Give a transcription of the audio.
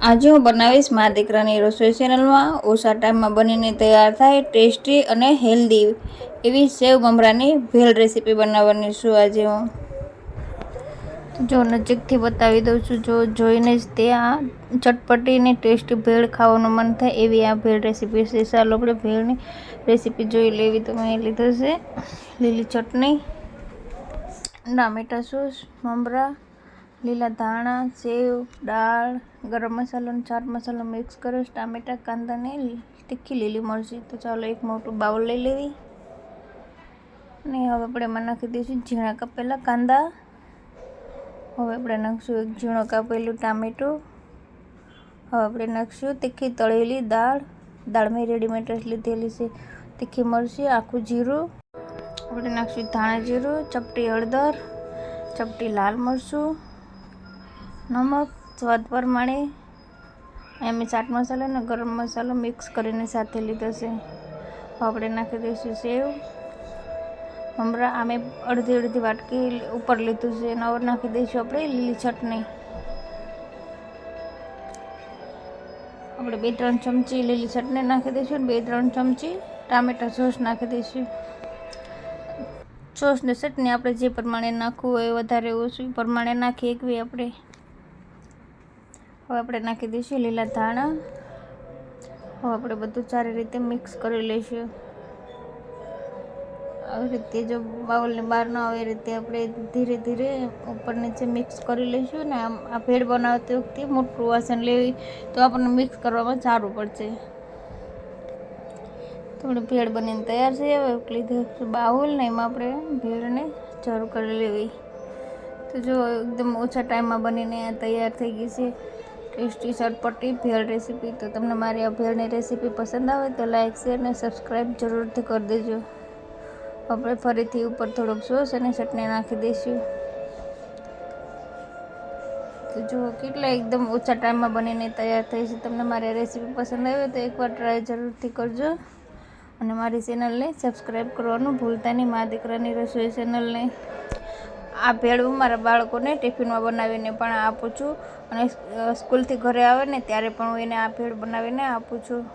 આજે હું બનાવીશ મારા દીકરાની રસોઈ ચેનલમાં ઓછા ટાઈમમાં બનીને તૈયાર થાય ટેસ્ટી અને હેલ્ધી એવી સેવ મમરાની ભેળ રેસીપી બનાવવાની છું આજે હું. જો નજીકથી બતાવી દઉં છું, જો જોઈને જ તે આ ચટપટી ને ટેસ્ટી ભેળ ખાવાનું મન થાય એવી આ ભેળ રેસીપી છે. ચાલો આપણે ભેળની રેસીપી જોઈ લેવી. તો મેં લીધો છે લીલી ચટણી, ટામેટા સોસ, મમરા, લીલા ધાણા, સેવ, દાળ, ગરમ મસાલો અને ચાટ મસાલો મિક્સ કરો, ટામેટા, કાંદા ને તીખી લીલી મરચી. તો ચાલો એક મોટું બાઉલ લઈ લેવી અને હવે આપણે એમાં નાખી દઈશું ઝીણા કાપેલા કાંદા. હવે આપણે નાખીશું એક ઝીણો કાપેલું ટામેટું. હવે આપણે નાખીશું તીખી તળેલી દાળ. દાળ મેં રેડીમેડ લીધેલી છે. તીખી મરચી, આખું જીરું. આપણે નાખીશું ધાણા જીરું, ચપટી હળદર, ચપટી લાલ મરચું, નમક સ્વાદ પ્રમાણે. એમ ચાટ મસાલો અને ગરમ મસાલો મિક્સ કરીને સાથે લીધો છે. આપણે નાખી દઈશું સેવ, મમરા. આમે અડધી વાટકી ઉપર લીધું છે. અને હવે નાખી દઈશું આપણે લીલી ચટણી. આપણે 2-3 ચમચી લીલી ચટણી નાખી દઈશું અને 2-3 ચમચી ટામેટા સોસ નાખી દઈશું. સોસ ને ચટણી આપણે જે પ્રમાણે નાખવું હોય વધારે ઓછું પ્રમાણે નાખી એકવી આપણે. હવે આપણે નાખી દઈશું લીલા ધાણા. હવે આપણે બધું સારી રીતે મિક્સ કરી લઈશું. આવી રીતે જો બાઉલની બહાર ન આવે એ રીતે આપણે ધીરે ધીરે ઉપર નીચે મિક્સ કરી લઈશું. ને આ ભેળ બનાવતી વખતે મોટું વાસણ લેવી તો આપણને મિક્સ કરવામાં સારું પડશે. તો આપણે ભેળ બનીને તૈયાર છે. હવે લીધું બાઉલ ને એમાં આપણે ભેળને સર્વ કરી લેવી. તો જો એકદમ ઓછા ટાઈમમાં બનીને તૈયાર થઈ ગઈ છે ટેસ્ટી ચટપટી ભેળ રેસીપી. તો તમને મારી આ ભેળની રેસીપી પસંદ આવે તો લાઈક, શેર અને સબસ્ક્રાઈબ જરૂરથી કરી દેજો. આપણે ફરીથી ઉપર થોડોક સોસ અને ચટણી નાખી દઈશું. તો જુઓ કેટલા એકદમ ઓછા ટાઈમમાં બનીને તૈયાર થઈ છે. તમને મારી આ રેસીપી પસંદ આવે તો એકવાર ટ્રાય જરૂરથી કરજો અને મારી ચેનલને સબસ્ક્રાઈબ કરવાનું ભૂલતા નહીં. મારા દીકરાની રસોઈ ચેનલને આ ભેળ હું મારા બાળકોને ટિફિનમાં બનાવીને પણ આપું છું અને સ્કૂલથી ઘરે આવે ને ત્યારે પણ હું એને આ ભેળ બનાવીને આપું છું.